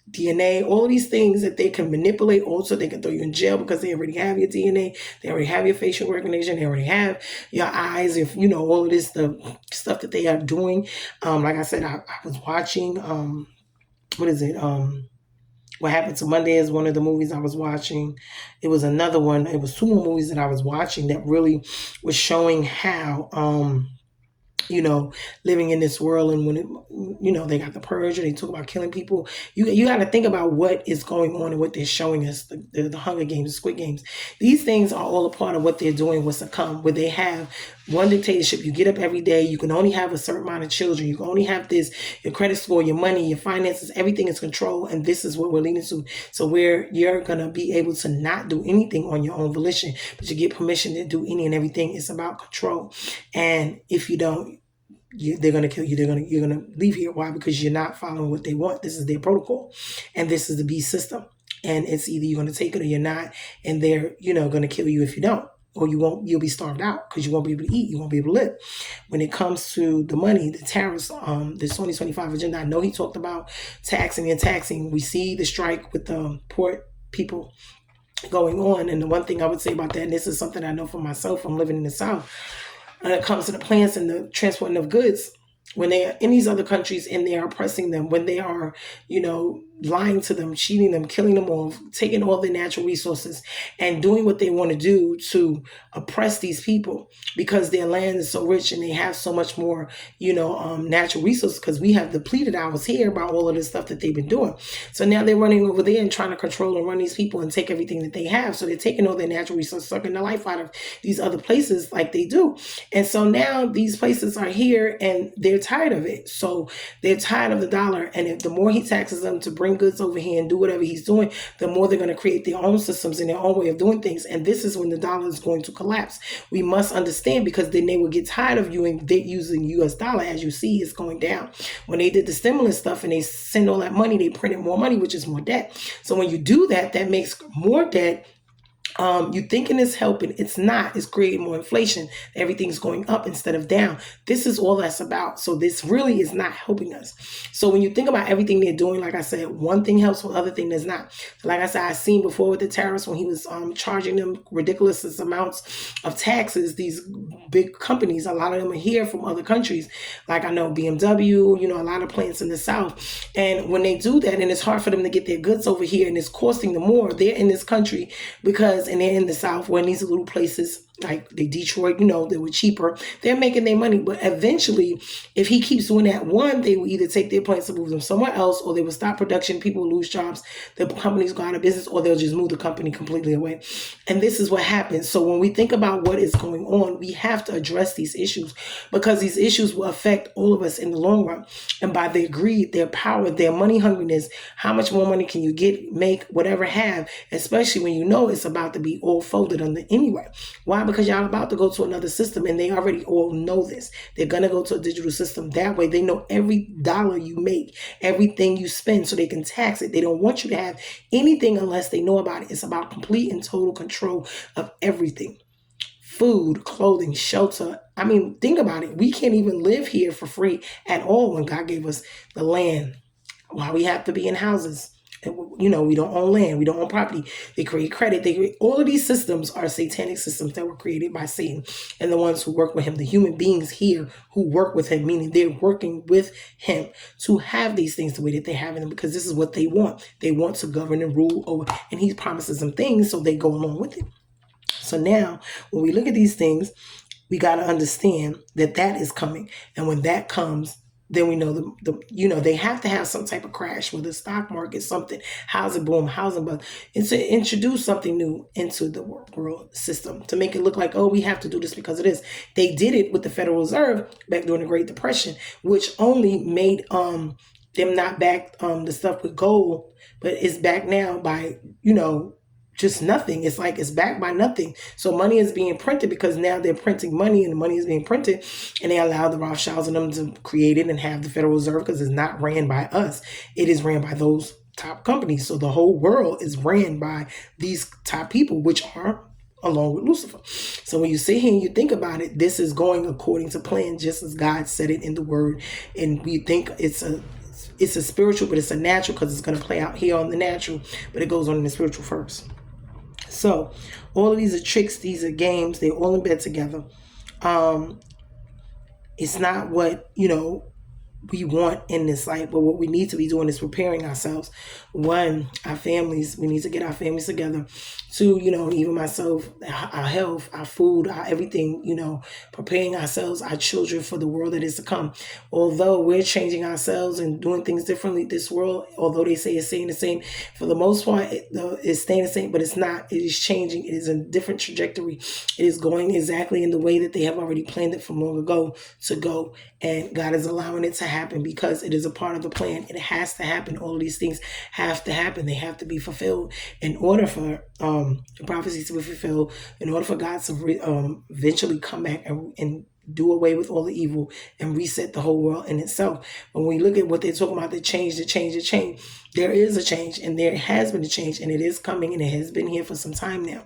DNA, all of these things that they can manipulate. Also, they can throw you in jail because they already have your DNA, they already have your facial recognition, they already have your eyes. If you know all of this, the stuff that they are doing. Like I said, I was watching. What is it? What Happened to Monday is one of the movies I was watching. It was another one. It was two more movies that I was watching that really was showing how, living in this world, and when it, they got the purge, and they talk about killing people. You got to think about what is going on and what they're showing us. The Hunger Games, the Squid Games. These things are all a part of what they're doing. What's to come? Where they have one dictatorship. You get up every day. You can only have a certain amount of children. You can only have this. Your credit score, your money, your finances, everything is controlled. And this is what we're leading to. So where you're gonna be able to not do anything on your own volition, but you get permission to do any and everything. It's about control. And if you don't, they're going to kill you. You're going to leave here. Why? Because you're not following what they want. This is their protocol, and this is the beast system. And it's either you're going to take it or you're not. And they're, going to kill you if you don't, or you won't. You'll be starved out because you won't be able to eat. You won't be able to live. When it comes to the money, the tariffs, the 2025 agenda, I know he talked about taxing and taxing. We see the strike with the port people going on. And the one thing I would say about that, and this is something I know for myself, I'm living in the South. When it comes to the plants and the transporting of goods, when they are in these other countries and they are oppressing them, when they are, lying to them, cheating them, killing them off, taking all their natural resources and doing what they want to do to oppress these people because their land is so rich and they have so much more, natural resources, because we have depleted ours here by all of the stuff that they've been doing. So now they're running over there and trying to control and run these people and take everything that they have. So they're taking all their natural resources, sucking the life out of these other places like they do. And so now these places are here and they're tired of it. So they're tired of the dollar. And if the more he taxes them to bring goods over here and do whatever he's doing, the more they're going to create their own systems and their own way of doing things. And this is when the dollar is going to collapse. We must understand, because then they will get tired of you and using US dollar. As you see, it's going down. When they did the stimulus stuff and they send all that money, they printed more money, which is more debt. So when you do that, that makes more debt. You thinking it's helping, it's not. It's creating more inflation. Everything's going up instead of down. This is all that's about. So this really is not helping us. So when you think about everything they're doing, like I said, one thing helps, one other thing does not. So like I said, I've seen before with the tariffs when he was charging them ridiculous amounts of taxes. These big companies, a lot of them are here from other countries. Like I know BMW, a lot of plants in the South. And when they do that, and it's hard for them to get their goods over here, and it's costing them more, they're in this country because, and they're in the South, where in these little places like Detroit, they were cheaper. They're making their money. But eventually, if he keeps doing that, one, they will either take their plants and move them somewhere else, or they will stop production. People will lose jobs. The companies go out of business, or they'll just move the company completely away. And this is what happens. So when we think about what is going on, we have to address these issues, because these issues will affect all of us in the long run. And by their greed, their power, their money hungriness, how much more money can you get, make, whatever have, especially when it's about to be all folded under anyway. Why? Because y'all about to go to another system, and they already all know this. They're going to go to a digital system. That way they know every dollar you make, everything you spend, so they can tax it. They don't want you to have anything unless they know about it. It's about complete and total control of everything. Food, clothing, shelter. I mean, think about it. We can't even live here for free at all when God gave us the land. Why we have to be in houses. We don't own land, we don't own property. They create credit. All of these systems are satanic systems that were created by Satan and the ones who work with him. The human beings here who work with him, meaning they're working with him to have these things the way that they have them, because this is what they want. They want to govern and rule over, and he promises them things, so they go along with it. So now, when we look at these things, we got to understand that that is coming, and when that comes, then we know they have to have some type of crash with the stock market, something, housing boom, housing bust, and to introduce something new into the world system to make it look like, oh, we have to do this because of this. They did it with the Federal Reserve back during the Great Depression, which only made them not back the stuff with gold, but it's back now by just nothing. It's like it's backed by nothing. So money is being printed because now they're printing money and the money is being printed, and they allow the Rothschilds and them to create it and have the Federal Reserve, because it's not ran by us. It is ran by those top companies. So the whole world is ran by these top people, which are along with Lucifer. So when you sit here and you think about it, this is going according to plan, just as God said it in the word. And we think it's a spiritual, but it's a natural, because it's going to play out here on the natural, but it goes on in the spiritual first. So all of these are tricks, these are games, they're all in bed together. It's not what, we want in this life, but what we need to be doing is preparing ourselves. One, our families, we need to get our families together. Two, even myself, our health, our food, our everything, preparing ourselves, our children for the world that is to come. Although we're changing ourselves and doing things differently, this world, although they say it's staying the same, for the most part, it's staying the same, but it's not. It is changing. It is a different trajectory. It is going exactly in the way that they have already planned it from long ago to go. And God is allowing it to happen because it is a part of the plan. It has to happen. All of these things have to happen. They have to be fulfilled in order for the prophecies to be fulfilled, in order for God to eventually come back and do away with all the evil and reset the whole world in itself. When we look at what they're talking about, the change, there is a change, and there has been a change, and it is coming, and it has been here for some time now.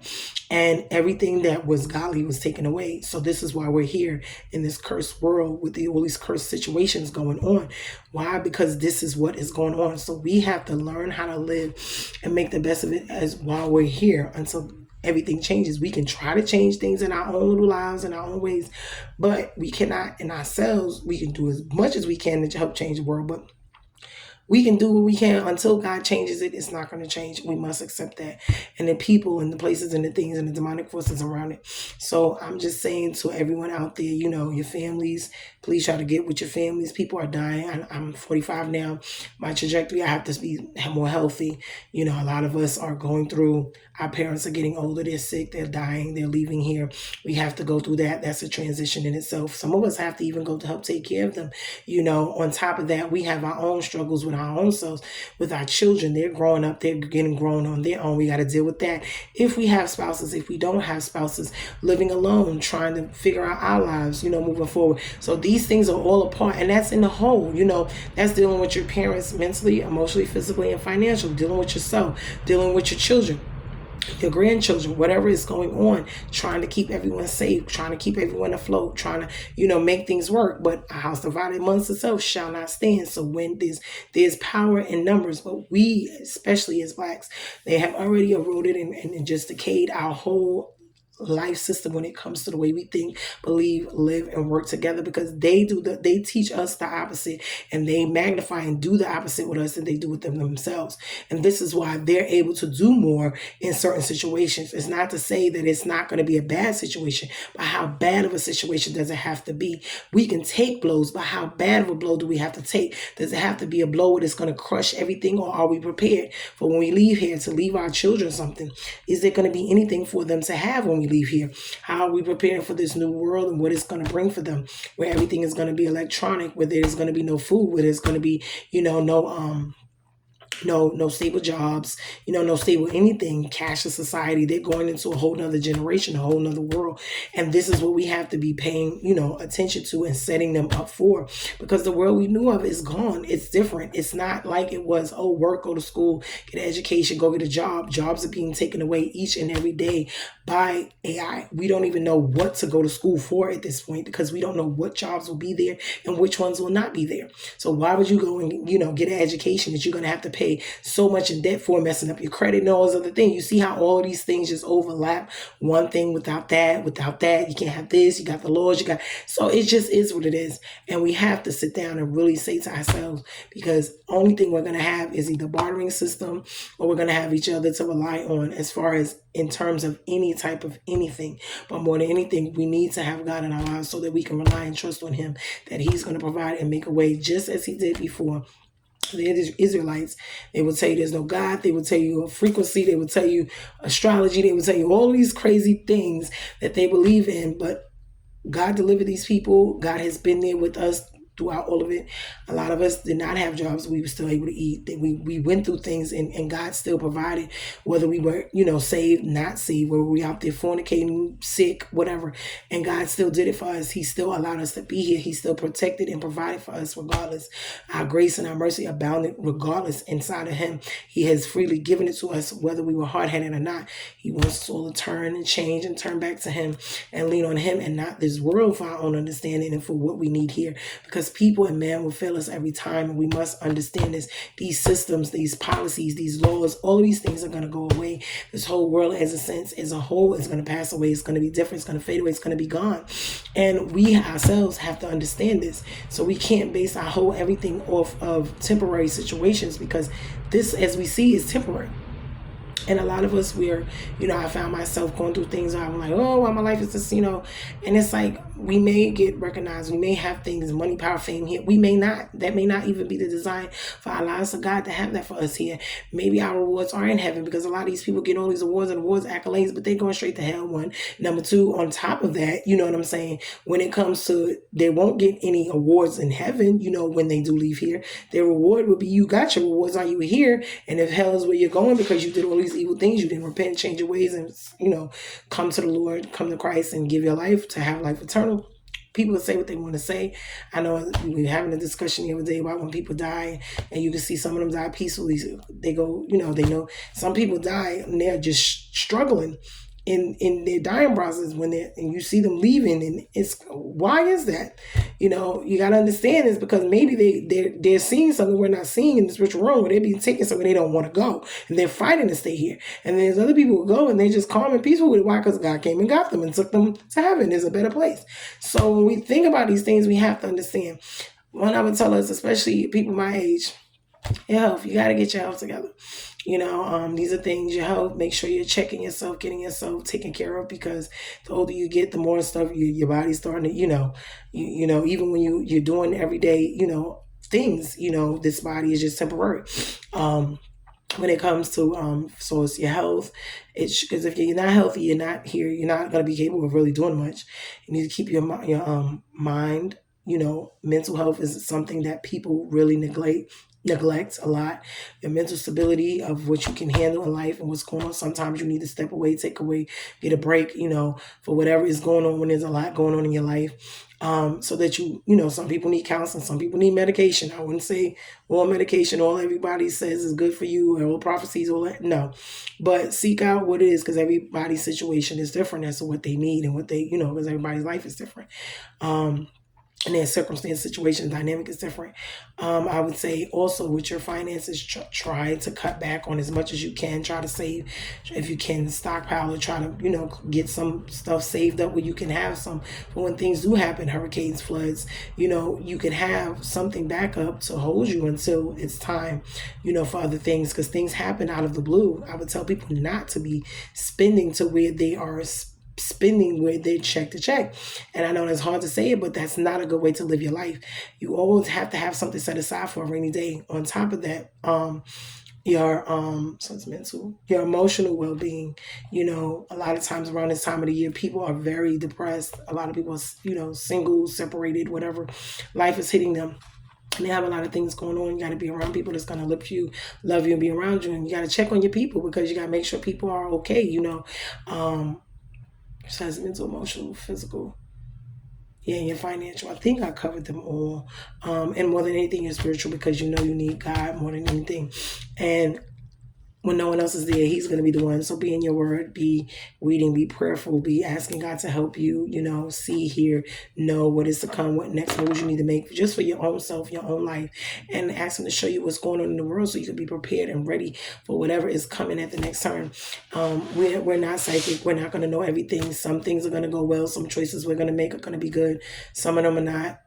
And everything that was godly was taken away. So this is why we're here in this cursed world with all these cursed situations going on. Why? Because this is what is going on. So we have to learn how to live and make the best of it as while we're here until everything changes. We can try to change things in our own little lives, in our own ways, but we cannot in ourselves. We can do as much as we can to help change the world, but we can do what we can until God changes it. It's not going to change. We must accept that. And the people and the places and the things and the demonic forces around it. So I'm just saying to everyone out there, your families, please try to get with your families. People are dying. I'm 45 now. My trajectory, I have to be more healthy. A lot of us are going through, our parents are getting older. They're sick. They're dying. They're leaving here. We have to go through that. That's a transition in itself. Some of us have to even go to help take care of them. On top of that, we have our own struggles with our own selves, with our children. They're growing up, they're getting grown on their own. We got to deal with that. If we have spouses, if we don't have spouses, living alone, trying to figure out our lives, moving forward. So these things are all a part, and that's in the whole, that's dealing with your parents mentally, emotionally, physically, and financially, dealing with yourself, dealing with your children, your grandchildren, whatever is going on, trying to keep everyone safe, trying to keep everyone afloat, trying to, make things work. But a house divided amongst itself shall not stand. So when there's power in numbers, but we, especially as Blacks, they have already eroded and just decayed our whole life system when it comes to the way we think, believe, live, and work together, because they teach us the opposite, and they magnify and do the opposite with us than they do with them themselves. And this is why they're able to do more in certain situations. It's not to say that it's not going to be a bad situation, but how bad of a situation does it have to be? We can take blows, but how bad of a blow do we have to take? Does it have to be a blow that's going to crush everything, or are we prepared for when we leave here to leave our children something? Is there going to be anything for them to have when we leave here? How are we preparing for this new world and what it's going to bring for them, where everything is going to be electronic, where there's going to be no food, where there's going to be, no stable jobs, no stable anything, cashless society. They're going into a whole nother generation, a whole nother world. And this is what we have to be paying, attention to and setting them up for, because the world we knew of is gone. It's different. It's not like it was, work, go to school, get an education, go get a job. Jobs are being taken away each and every day by AI. We don't even know what to go to school for at this point, because we don't know what jobs will be there and which ones will not be there. So why would you go and, get an education that you're going to have to pay pay so much in debt for, messing up your credit and all those other things. You see how all of these things just overlap. One thing without that, you can't have this, you got the laws, so it just is what it is. And we have to sit down and really say to ourselves, because only thing we're going to have is either bartering system, or we're going to have each other to rely on as far as in terms of any type of anything. But more than anything, we need to have God in our lives so that we can rely and trust on him, that he's going to provide and make a way, just as he did before the Israelites. They will tell you there's no God. They will tell you a frequency. They will tell you astrology. They will tell you all these crazy things that they believe in. But God delivered these people. God has been there with us throughout all of it. A lot of us did not have jobs. We were still able to eat. We went through things, and God still provided, whether we were, saved, not saved, whether we out there fornicating, sick, whatever. And God still did it for us. He still allowed us to be here. He still protected and provided for us regardless. Our grace and our mercy abounded regardless inside of him. He has freely given it to us, whether we were hard-headed or not. He wants us all to turn and change and turn back to him and lean on him and not this world for our own understanding and for what we need here. Because people and man will fail us every time, and we must understand this. These systems, these policies, these laws, all of these things are going to go away. This whole world, as a whole, is going to pass away. It's going to be different. It's going to fade away. It's going to be gone. And we ourselves have to understand this. So we can't base our whole everything off of temporary situations, because this, as we see, is temporary. And a lot of us, I found myself going through things where I'm like, oh, well, my life is just, and it's like, we may get recognized. We may have things, money, power, fame here. We may not. That may not even be the design for our lives, of God to have that for us here. Maybe our rewards are in heaven, because a lot of these people get all these awards, accolades, but they're going straight to hell, one. Number two, on top of that, you know what I'm saying? When it comes to, they won't get any awards in heaven, when they do leave here. Their reward will be, you got your rewards while you were here. And if hell is where you're going because you did all these evil things, you didn't repent, change your ways, and come to the Lord, come to Christ, and give your life to have life eternal. People say what they want to say. I know we were having a discussion the other day about when people die, and you can see some of them die peacefully. They go, they know some people die and they're just struggling in their dying process and you see them leaving, and it's, why is that? You got to understand this, because maybe they're seeing something we're not seeing in the spiritual realm, where they're being taken somewhere they don't want to go, and they're fighting to stay here. And there's other people who go and they're just calm and peaceful with it. Why? Because God came and got them and took them to heaven. There's a better place. So when we think about these things, we have to understand. One, I would tell us, especially people my age, your health, you got to get your health together. These are things, your health, make sure you're checking yourself, getting yourself taken care of, because the older you get, the more stuff your body's starting to, even when you're doing everyday, things, this body is just temporary. When it comes to, so it's your health, because if you're not healthy, you're not here, you're not going to be capable of really doing much. You need to keep your mind, mental health is something that people really neglect a lot. Your mental stability of what you can handle in life and what's going on. Sometimes you need to step away, take away, get a break, for whatever is going on when there's a lot going on in your life. So that some people need counseling, some people need medication. I wouldn't say all medication, all everybody says is good for you, or all prophecies, all that. No, but seek out what it is, because everybody's situation is different as to what they need and what they, because everybody's life is different. And their circumstance, situation, dynamic is different. I would say also with your finances, try to cut back on as much as you can. Try to save, if you can, stockpile, or try to, get some stuff saved up where you can have some for when things do happen, hurricanes, floods. You can have something back up to hold you until it's time, for other things, because things happen out of the blue. I would tell people not to be spending to where they are spending where they check to check. And I know it's hard to say it, but that's not a good way to live your life. You always have to have something set aside for a rainy day. On top of that, your emotional well-being. A lot of times around this time of the year, people are very depressed. A lot of people are, single, separated, whatever. Life is hitting them. And they have a lot of things going on. You got to be around people that's going to lift you, love you, and be around you. And you got to check on your people, because you got to make sure people are okay, Besides mental, emotional, physical, and your financial. I think I covered them all. And more than anything, your spiritual, because you need God more than anything. And when no one else is there, he's going to be the one. So be in your word, be reading, be prayerful, be asking God to help you, see, hear, know what is to come, what next moves you need to make just for your own self, your own life, and ask him to show you what's going on in the world so you can be prepared and ready for whatever is coming at the next turn. We're not psychic. We're not going to know everything. Some things are going to go well. Some choices we're going to make are going to be good. Some of them are not.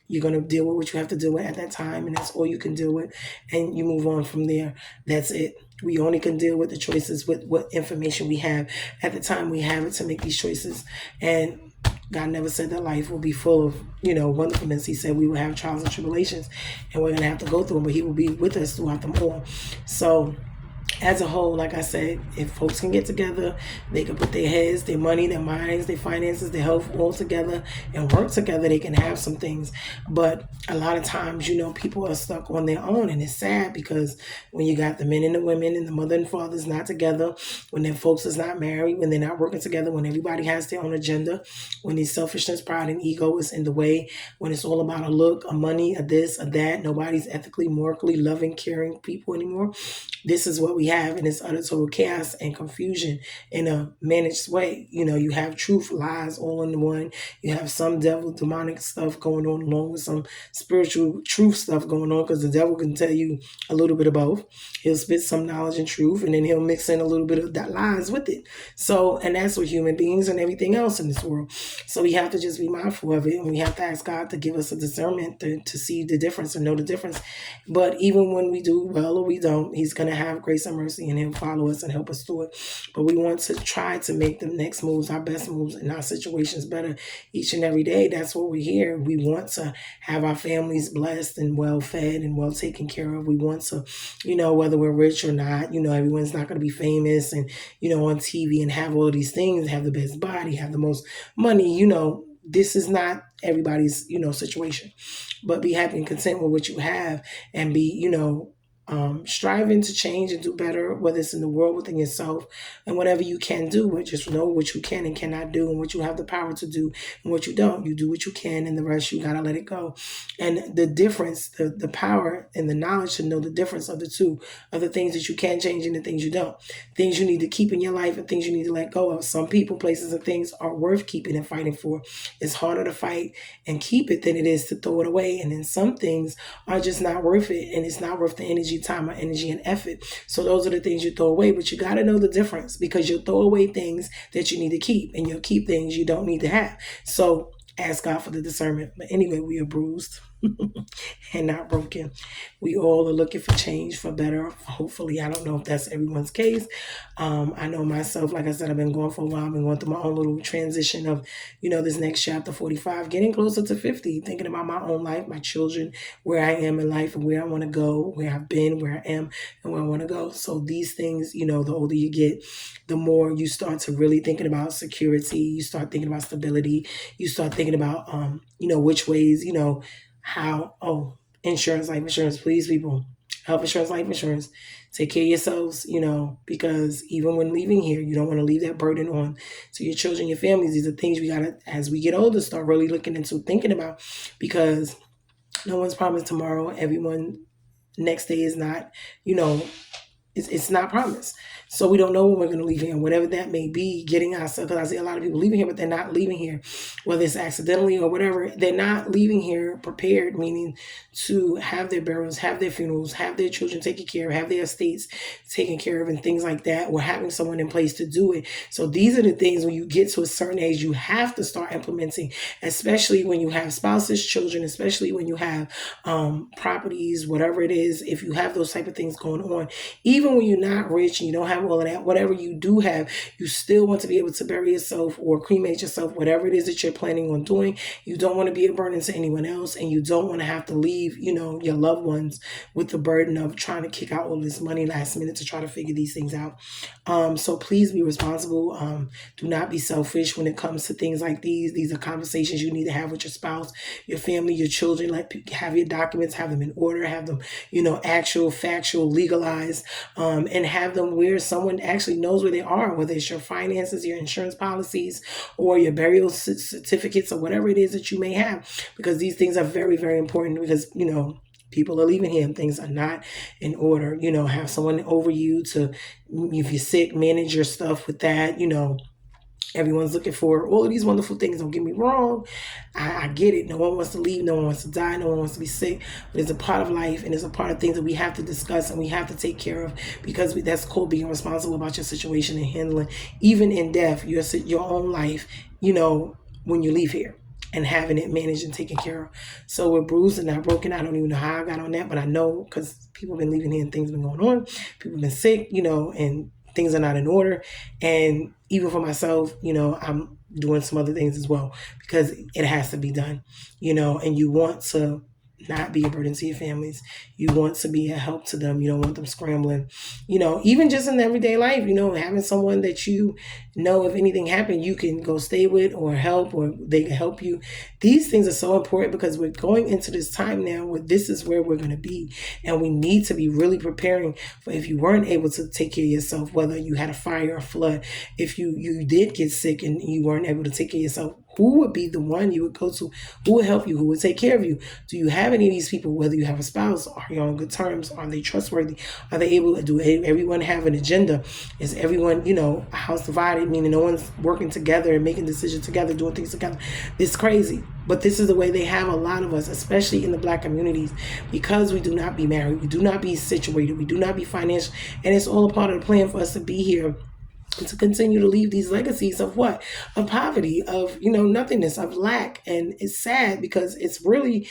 You're going to deal with what you have to deal with at that time, and that's all you can deal with, and you move on from there. That's it. We only can deal with the choices with what information we have at the time we have it to make these choices. And God never said that life will be full of, wonderfulness. He said we will have trials and tribulations, and we're going to have to go through them, but he will be with us throughout them all. So as a whole, like I said, if folks can get together, they can put their heads, their money, their minds, their finances, their health all together and work together, they can have some things. But a lot of times, people are stuck on their own, and it's sad because when you got the men and the women and the mother and fathers not together, when their folks is not married, when they're not working together, when everybody has their own agenda, when the selfishness, pride, and ego is in the way, when it's all about a look, a money, a this, a that, nobody's ethically, morally loving, caring people anymore. This is what we have, and it's utter total chaos and confusion in a managed way. You have truth, lies all in one. You have some devil, demonic stuff going on along with some spiritual truth stuff going on, because the devil can tell you a little bit of both. He'll spit some knowledge and truth, and then he'll mix in a little bit of that lies with it. So, and that's what human beings and everything else in this world. So we have to just be mindful of it, and we have to ask God to give us a discernment to see the difference and know the difference. But even when we do well or we don't, he's going to have grace and mercy, and he'll follow us and help us through it. But we want to try to make the next moves, our best moves, and our situations better each and every day. That's what we're here. We want to have our families blessed and well fed and well taken care of. We want to, whether we're rich or not, everyone's not going to be famous and, on TV and have all of these things, have the best body, have the most money, this is not everybody's, situation. But be happy and content with what you have, and be, striving to change and do better, whether it's in the world, within yourself, and whatever you can do. But just know what you can and cannot do, and what you have the power to do, and what you don't. You do what you can, and the rest you gotta let it go. And the difference, the power and the knowledge to know the difference of the two, of the things that you can change and the things you don't. Things you need to keep in your life and things you need to let go of. Some people, places, and things are worth keeping and fighting for. It's harder to fight and keep it than it is to throw it away. And then some things are just not worth it, and it's not worth the energy, time, or energy and effort. So those are the things you throw away. But you got to know the difference, because you'll throw away things that you need to keep, and you'll keep things you don't need to have. So ask God for the discernment. But anyway, we are bruised and not broken. We all are looking for change, for better. Hopefully, I don't know if that's everyone's case. I know myself, like I said, I've been going for a while. I've been going through my own little transition of, this next chapter, 45, getting closer to 50, thinking about my own life, my children, where I am in life and where I want to go, where I've been, where I am, and where I want to go. So these things, the older you get, the more you start to really thinking about security. You start thinking about stability. You start thinking about, which ways, how, insurance, life insurance, please, people, health insurance, life insurance, take care of yourselves, because even when leaving here, you don't want to leave that burden on to your children, your families. These are things we got to, as we get older, start really looking into, thinking about, because no one's promised tomorrow. Everyone next day is not, it's not promised. So we don't know when we're going to leave here, and whatever that may be, getting ourselves, because I see a lot of people leaving here, but they're not leaving here, whether it's accidentally or whatever, they're not leaving here prepared, meaning to have their burials, have their funerals, have their children taken care of, have their estates taken care of, and things like that, or having someone in place to do it. So these are the things when you get to a certain age, you have to start implementing, especially when you have spouses, children, especially when you have properties, whatever it is, if you have those type of things going on, even when you're not rich and you don't have all of that, whatever you do have, you still want to be able to bury yourself or cremate yourself, whatever it is that you're planning on doing. You don't want to be a burden to anyone else, and you don't want to have to leave, your loved ones with the burden of trying to kick out all this money last minute to try to figure these things out. So please be responsible. Do not be selfish when it comes to things like these. These are conversations you need to have with your spouse, your family, your children. Like, have your documents, have them in order, have them, actual, factual, legalized, and have them where someone actually knows where they are, whether it's your finances, your insurance policies, or your burial certificates, or whatever it is that you may have, because these things are very, very important, because, People are leaving here and things are not in order. Have someone over you to, if you're sick, manage your stuff with that. Everyone's looking for all of these wonderful things. Don't get me wrong. I get it. No one wants to leave. No one wants to die. No one wants to be sick. But it's a part of life, and it's a part of things that we have to discuss and we have to take care of, because that's called being responsible about your situation and handling, even in death, your own life, when you leave here, and having it managed and taken care of. So we're bruised and not broken. I don't even know how I got on that, but I know because people have been leaving here and things have been going on. People have been sick, and things are not in order. And even for myself, I'm doing some other things as well, because it has to be done, and you want to not be a burden to your families. You want to be a help to them. You don't want them scrambling, even just in everyday life, having someone that if anything happened, you can go stay with or help, or they can help you. These things are so important because we're going into this time now where this is where we're going to be. And we need to be really preparing for if you weren't able to take care of yourself, whether you had a fire or a flood, if you did get sick and you weren't able to take care of yourself, who would be the one you would go to? Who would help you? Who would take care of you? Do you have any of these people, whether you have a spouse, are you on good terms? Are they trustworthy? Are they able to do everyone have an agenda? Is everyone, a house divided, meaning no one's working together and making decisions together, doing things together? It's crazy. But this is the way they have a lot of us, especially in the Black communities, because we do not be married, we do not be situated, we do not be financial. And it's all a part of the plan for us to be here, to continue to leave these legacies of what? Of poverty, of, nothingness, of lack. And it's sad because it's really